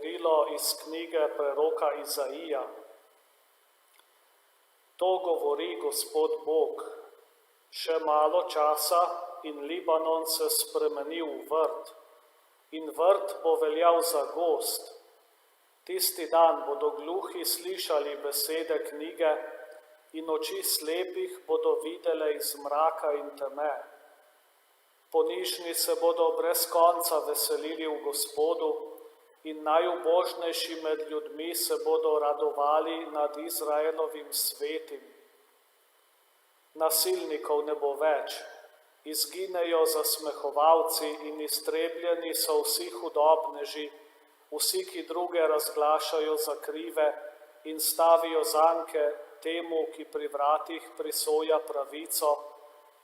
berilo iz knjige preroka Izaija. To govori Gospod Bog, še malo časa in Libanon se spremeni v vrt, in vrt bo veljal za gozd. Tisti dan bodo gluhi slišali besede knjige in oči slepih bodo videle iz mraka in teme. Ponižni se bodo brez konca veselili v Gospodu in najubožnejši med ljudmi se bodo radovali nad Izraelovim svetim. Nasilnikov ne bo več, izginejo zasmehovalci in iztrebljeni so vsi hudobneži, vsi, ki druge razglašajo za krive in stavijo zanke temu, ki pri vratih prisoja pravico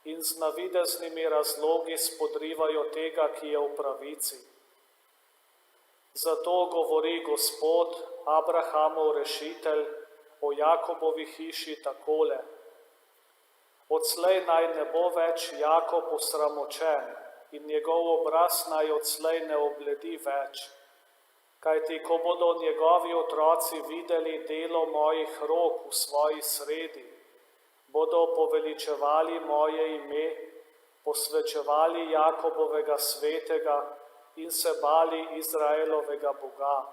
in z navideznimi razlogi spodrivajo tega, ki je v pravici. Zato govori Gospod, Abrahamov rešitelj, o Jakobovi hiši takole. Odslej naj ne bo več Jakob osramočen in njegov obraz naj odslej ne obledi več. Kajti, ko bodo njegovi otroci videli delo mojih rok v svoji sredi, bodo poveličevali moje ime, posvečevali Jakobovega svetega in se bali Izraelovega Boga.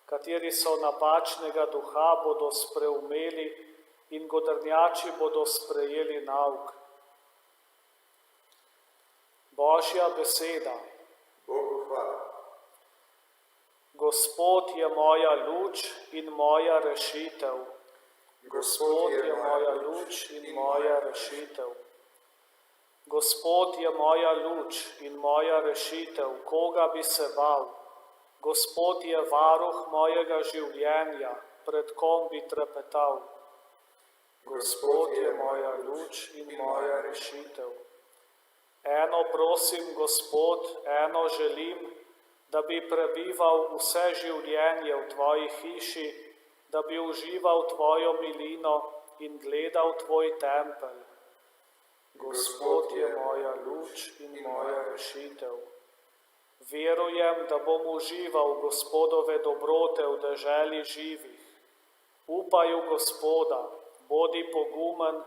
Kateri so napačnega duha, bodo spreumeli in godrnjači bodo sprejeli nauk. Božja beseda. Bogu hvala. Gospod je moja luč in moja rešitev. Gospod je moja luč in moja rešitev. Gospod je moja luč in moja rešitev, koga bi se bal? Gospod je varuh mojega življenja, pred kom bi trepetal? Gospod je moja luč in moja rešitev. Eno prosim, Gospod, eno želim, da bi prebival vse življenje v tvoji hiši, da bi užival tvojo milino in gledal tvoj tempelj. Gospod je moja luč in moja rešitev. Verujem, da bom užival Gospodove dobrote v deželi živih. Upaj v Gospoda, bodi pogumen,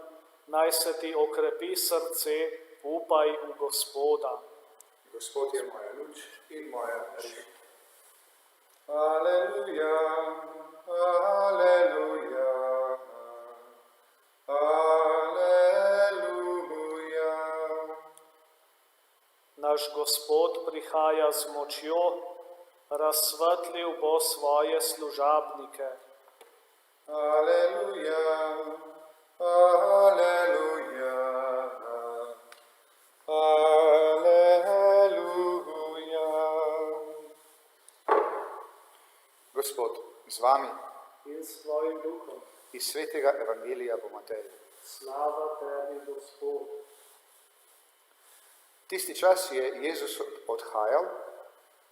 naj se ti okrepi srce, upaj v Gospoda. Gospod je moja luč in moja rešitev. Aleluja, aleluja, aleluja. Naš Gospod prihaja z močjo, razsvetlil bo svoje služabnike. Aleluja, aleluja, aleluja. Gospod, z vami In s tvojim duhom. iz svetega evangelija po Mateju. Slava tebi, Gospod. Tisti čas je Jezus odhajal,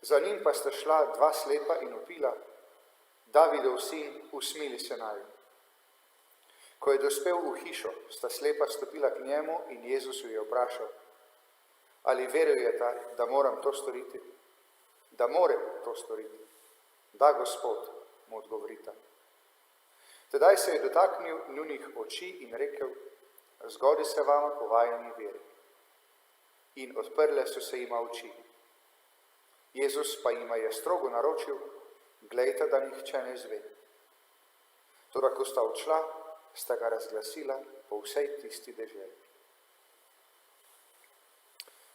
za njim pa sta šla dva slepa in opila, Davidov sin, usmili se naju. Ko je dospel v hišo, sta slepa stopila k njemu in Jezus jo je vprašal, ali verujete, da moram to storiti? Da morem to storiti. Da, Gospod, mu odgovorita. Tedaj se je dotaknil njunih oči in rekel, zgodi se vama po vajini veri. In odprle so se jima oči. Jezus pa jima je strogo naročil, glejte, da nihče ne zve. Toda, ko sta odšla, sta ga razglasila po vsej tisti deželi.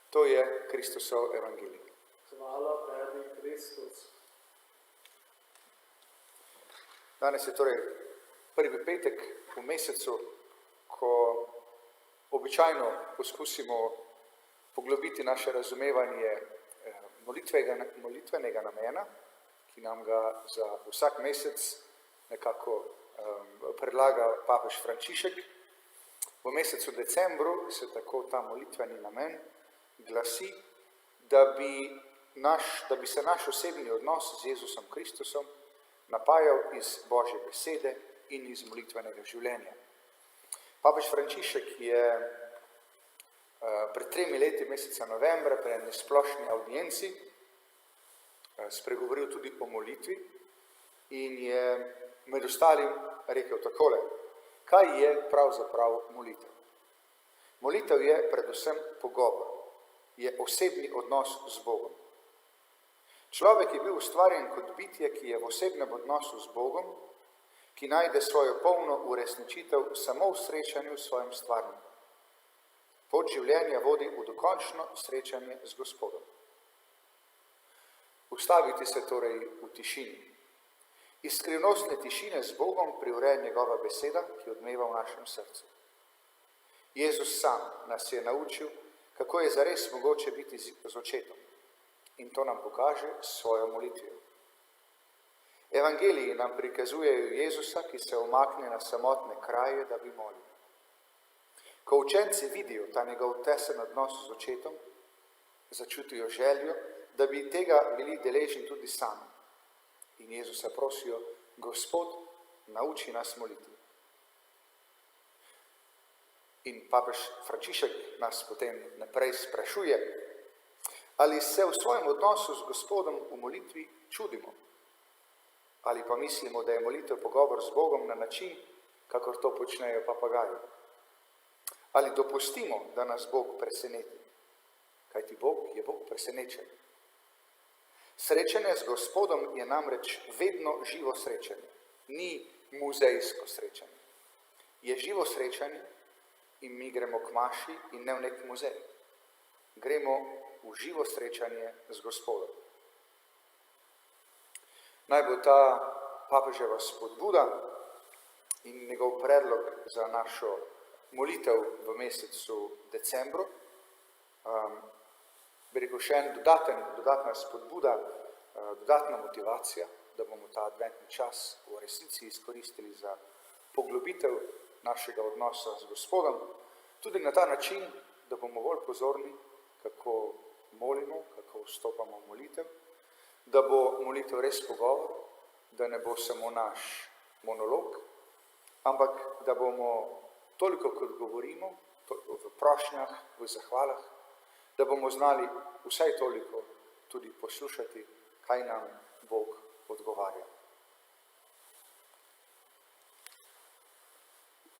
To je Kristusov evangelij. Hvala tebi, Kristus. Danes je torej prvi petek v mesecu, ko običajno poskusimo poglobiti naše razumevanje molitvenega namena, ki nam ga za vsak mesec nekako predlaga papež Frančišek. V mesecu decembru se tako ta molitveni namen glasi, da bi se naš osebni odnos z Jezusom Kristusom napajal iz Božje besede in iz molitvenega življenja. Papež Frančišek je pred 3 leti, meseca novembra, pri eni splošni audienci spregovoril tudi o molitvi in je med ostalim rekel takole: kaj je pravzaprav molitev? Molitev je predvsem pogovor, je osebni odnos z Bogom. Človek je bil ustvarjen kot bitje, ki je v osebnem odnosu z Bogom, ki najde svojo polno uresničitev samo v srečanju s svojim stvarnikom. Pot življenja vodi v dokončno srečanje z Gospodom. Ustaviti se torej v tišini. Iz skrivnostne tišine z Bogom privre njegova beseda, ki odmeva v našem srcu. Jezus sam nas je naučil, kako je zares mogoče biti z očetom. In to nam pokaže s svojo molitvijo. Evangeliji nam prikazujejo Jezusa, ki se umakne na samotne kraje, da bi molil. Ko učenci vidijo ta njegov tesen odnos z očetom, začutijo željo, da bi tega bili deležni tudi sami. In Jezusa prosijo: Gospod, nauči nas moliti. In papež Frančišek nas potem naprej sprašuje, ali se v svojem odnosu z Gospodom v molitvi čudimo, ali pa mislimo, da je molitev pogovor z Bogom na način, kakor to počnejo papagaji. Ali dopustimo, da nas Bog preseneti, kajti Bog je Bog presenečen. Srečanje z Gospodom je namreč vedno živo srečanje, ni muzejsko srečanje. Je živo srečanje in mi gremo k maši in ne v nek muzej. Gremo v živo srečanje z Gospodom. Naj bo ta papeževa spodbuda in njegov predlog za našo molitev v mesecu decembru, bi rekel, še en dodatna spodbuda, dodatna motivacija, da bomo ta adventni čas v resnici izkoristili za poglobitev našega odnosa z Gospodom, tudi na ta način, da bomo bolj pozorni, kako molimo, kako vstopamo v molitev, da bo molitev res pogovor, da ne bo samo naš monolog, ampak da bomo toliko, kot govorimo, v prošnjah, v zahvalah, da bomo znali vsaj toliko tudi poslušati, kaj nam Bog odgovarja.